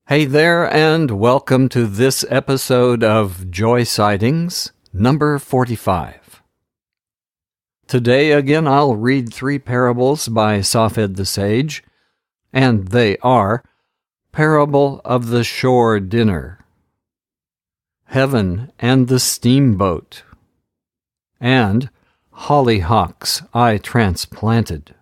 Hey there, and welcome to this episode of Joy Sightings, number 45. Today again I'll read 3 parables by Safed the Sage, and they are Parable of the Shore Dinner, Heaven and the Steamboat, and Hollyhocks I Transplanted.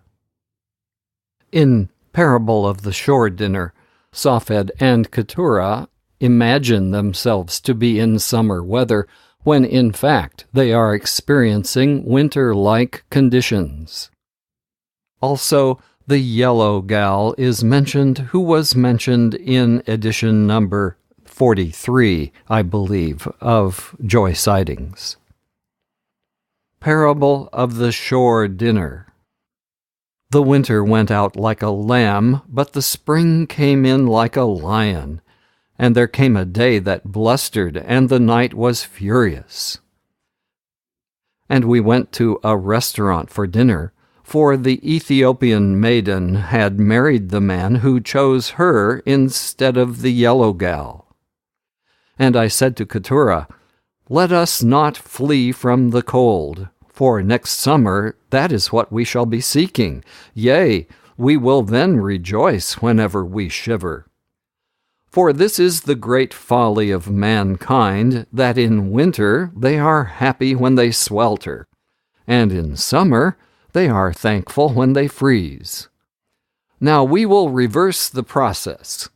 In Parable of the Shore Dinner, Safed and Keturah imagine themselves to be in summer weather when in fact they are experiencing winter-like conditions. Also, the yellow gal is mentioned, who was mentioned in edition number 43, I believe, of Joy Sightings. Parable of the Shore Dinner. The winter went out like a lamb, but the spring came in like a lion. And there came a day that blustered, and the night was furious. And we went to a restaurant for dinner, for the Ethiopian maiden had married the man who chose her instead of the yellow gal. And I said to Keturah, "Let us not flee from the cold. For next summer that is what we shall be seeking. Yea, we will then rejoice whenever we shiver. For this is the great folly of mankind, that in winter they are happy when they swelter, and in summer they are thankful when they freeze. Now we will reverse the process.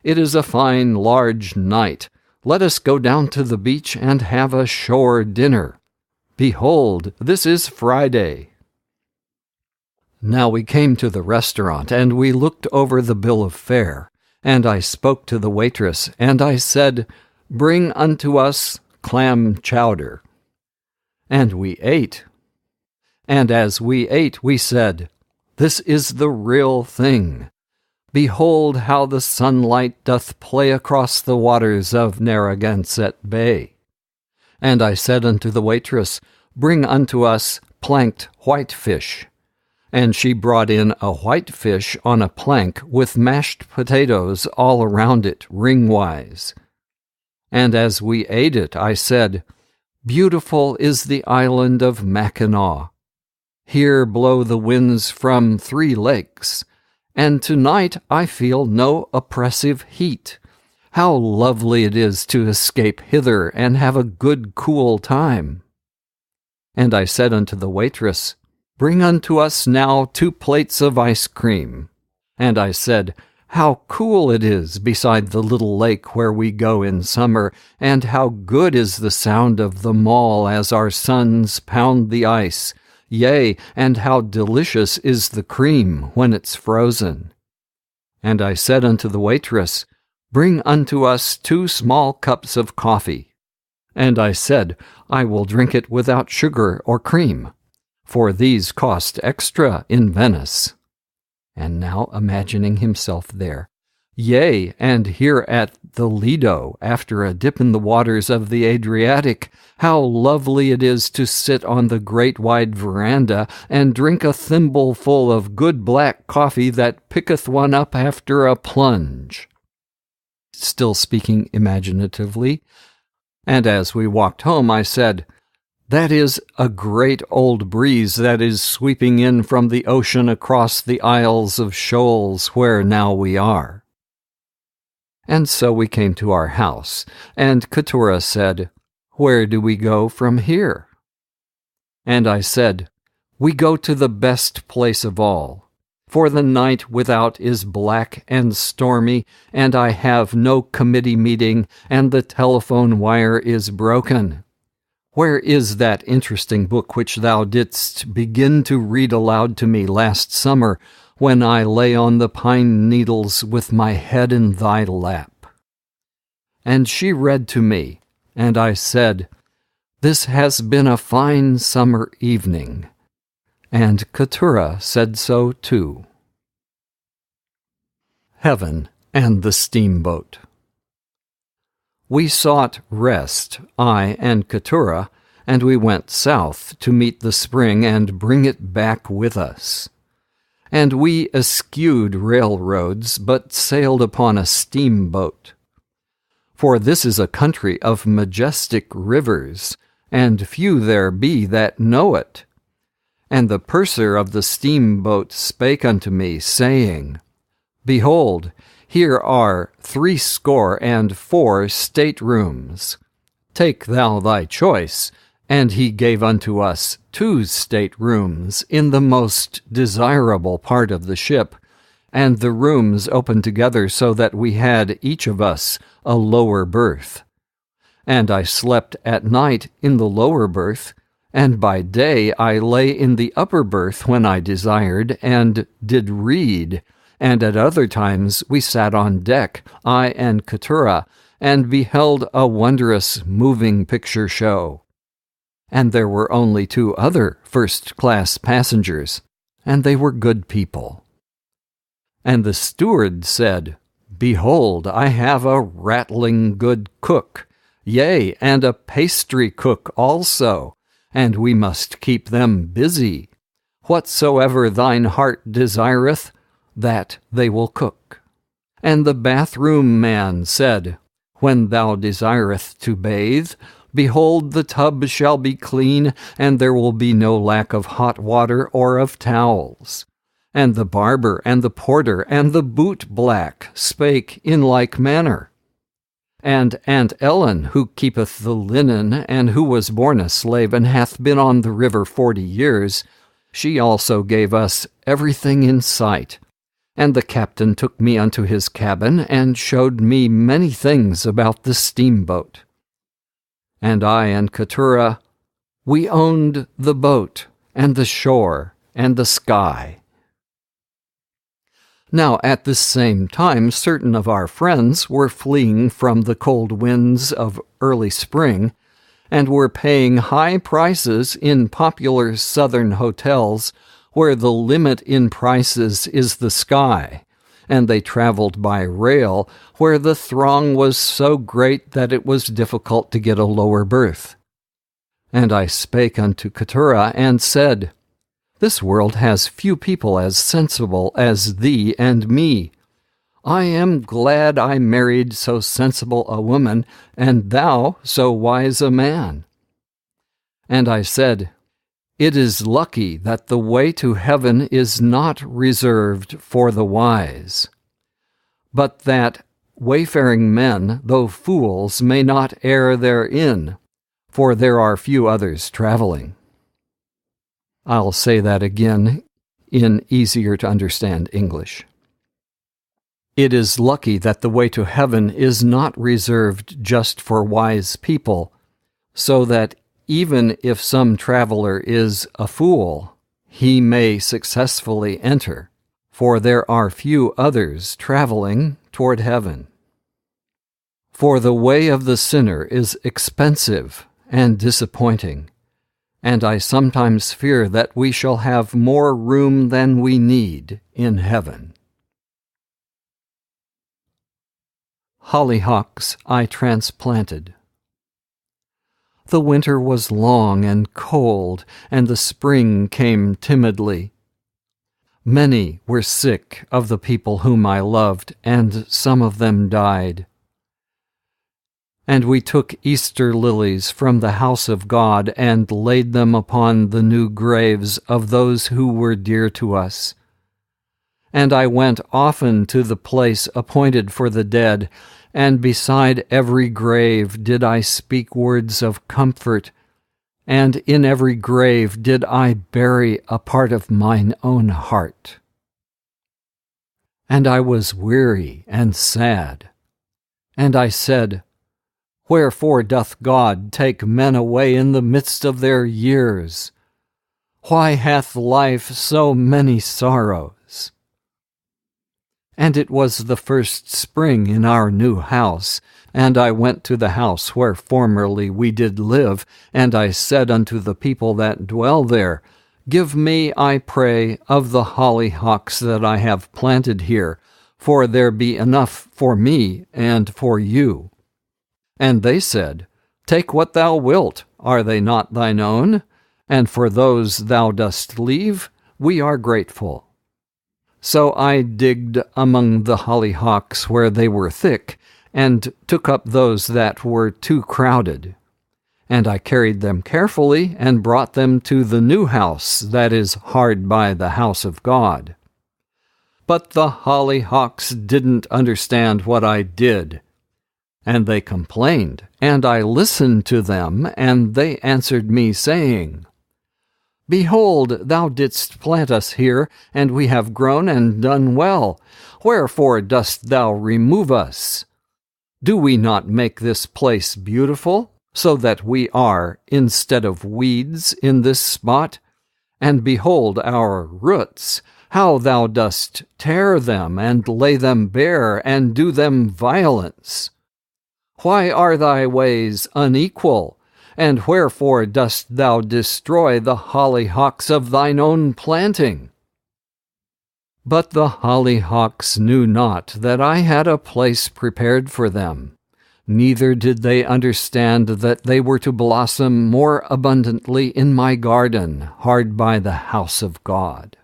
It is a fine large night. Let us go down to the beach and have a shore dinner. Behold, this is Friday." Now we came to the restaurant, and we looked over the bill of fare, and I spoke to the waitress, and I said, "Bring unto us clam chowder." And we ate. And as we ate, we said, "This is the real thing. Behold how the sunlight doth play across the waters of Narragansett Bay." And I said unto the waitress, "Bring unto us planked whitefish." And she brought in a whitefish on a plank with mashed potatoes all around it, ringwise. And as we ate it, I said, "Beautiful is the island of Mackinac. Here blow the winds from 3 lakes, and tonight I feel no oppressive heat. How lovely it is to escape hither and have a good cool time." And I said unto the waitress, "Bring unto us now 2 plates of ice cream." And I said, "How cool it is beside the little lake where we go in summer, and how good is the sound of the maul as our sons pound the ice. Yea, and how delicious is the cream when it's frozen." And I said unto the waitress, "Bring unto us 2 small cups of coffee." And I said, "I will drink it without sugar or cream, for these cost extra in Venice." And now imagining himself there, yea, and here at the Lido, after a dip in the waters of the Adriatic, how lovely it is to sit on the great wide veranda and drink a thimbleful of good black coffee that picketh one up after a plunge. Still speaking imaginatively. And as we walked home, I said, "That is a great old breeze that is sweeping in from the ocean across the Isles of Shoals where now we are." And so we came to our house, and Keturah said, "Where do we go from here?" And I said, "We go to the best place of all. For the night without is black and stormy, and I have no committee meeting, and the telephone wire is broken. Where is that interesting book which thou didst begin to read aloud to me last summer, when I lay on the pine needles with my head in thy lap?" And she read to me, and I said, "This has been a fine summer evening." And Keturah said so too. Heaven and the Steamboat. We sought rest, I and Keturah, and we went south to meet the spring and bring it back with us. And we eschewed railroads, but sailed upon a steamboat. For this is a country of majestic rivers, and few there be that know it. And the purser of the steamboat spake unto me, saying, Behold, here are 64 staterooms. Take thou thy choice. And he gave unto us 2 staterooms in the most desirable part of the ship, and the rooms opened together so that we had each of us a lower berth. And I slept at night in the lower berth, and by day I lay in the upper berth when I desired, and did read. And at other times we sat on deck, I and Keturah, and beheld a wondrous moving picture show. And there were only 2 other first-class passengers, and they were good people. And the steward said, Behold, I have a rattling good cook, yea, and a pastry cook also, and we must keep them busy. Whatsoever thine heart desireth, that they will cook. And the bathroom man said, When thou desireth to bathe, behold, the tub shall be clean, and there will be no lack of hot water or of towels. And the barber and the porter and the boot-black spake in like manner. And Aunt Ellen, who keepeth the linen, and who was born a slave, and hath been on the river 40 years, she also gave us everything in sight. And the captain took me unto his cabin, and showed me many things about the steamboat. And I and Keturah, we owned the boat, and the shore, and the sky. Now at this same time certain of our friends were fleeing from the cold winds of early spring, and were paying high prices in popular southern hotels, where the limit in prices is the sky, and they traveled by rail, where the throng was so great that it was difficult to get a lower berth. And I spake unto Keturah, and said, This world has few people as sensible as thee and me. I am glad I married so sensible a woman, and thou so wise a man. And I said, It is lucky that the way to heaven is not reserved for the wise, but that wayfaring men, though fools, may not err therein, for there are few others traveling. I'll say that again in easier-to-understand English. It is lucky that the way to heaven is not reserved just for wise people, so that even if some traveler is a fool, he may successfully enter, for there are few others traveling toward heaven. For the way of the sinner is expensive and disappointing, and I sometimes fear that we shall have more room than we need in heaven. Hollyhocks I transplanted. The winter was long and cold, and the spring came timidly. Many were sick of the people whom I loved, and some of them died. And we took Easter lilies from the house of God and laid them upon the new graves of those who were dear to us. And I went often to the place appointed for the dead, and beside every grave did I speak words of comfort, and in every grave did I bury a part of mine own heart. And I was weary and sad, and I said, Wherefore doth God take men away in the midst of their years? Why hath life so many sorrows? And it was the first spring in our new house, and I went to the house where formerly we did live, and I said unto the people that dwell there, Give me, I pray, of the hollyhocks that I have planted here, for there be enough for me and for you. And they said, Take what thou wilt, are they not thine own? And for those thou dost leave, we are grateful. So I digged among the hollyhocks where they were thick, and took up those that were too crowded. And I carried them carefully, and brought them to the new house that is hard by the house of God. But the hollyhocks didn't understand what I did. And they complained, and I listened to them, and they answered me, saying, Behold, thou didst plant us here, and we have grown and done well. Wherefore dost thou remove us? Do we not make this place beautiful, so that we are, instead of weeds, in this spot? And behold our roots, how thou dost tear them, and lay them bare, and do them violence. Why are thy ways unequal? And wherefore dost thou destroy the hollyhocks of thine own planting? But the hollyhocks knew not that I had a place prepared for them, neither did they understand that they were to blossom more abundantly in my garden hard by the house of God.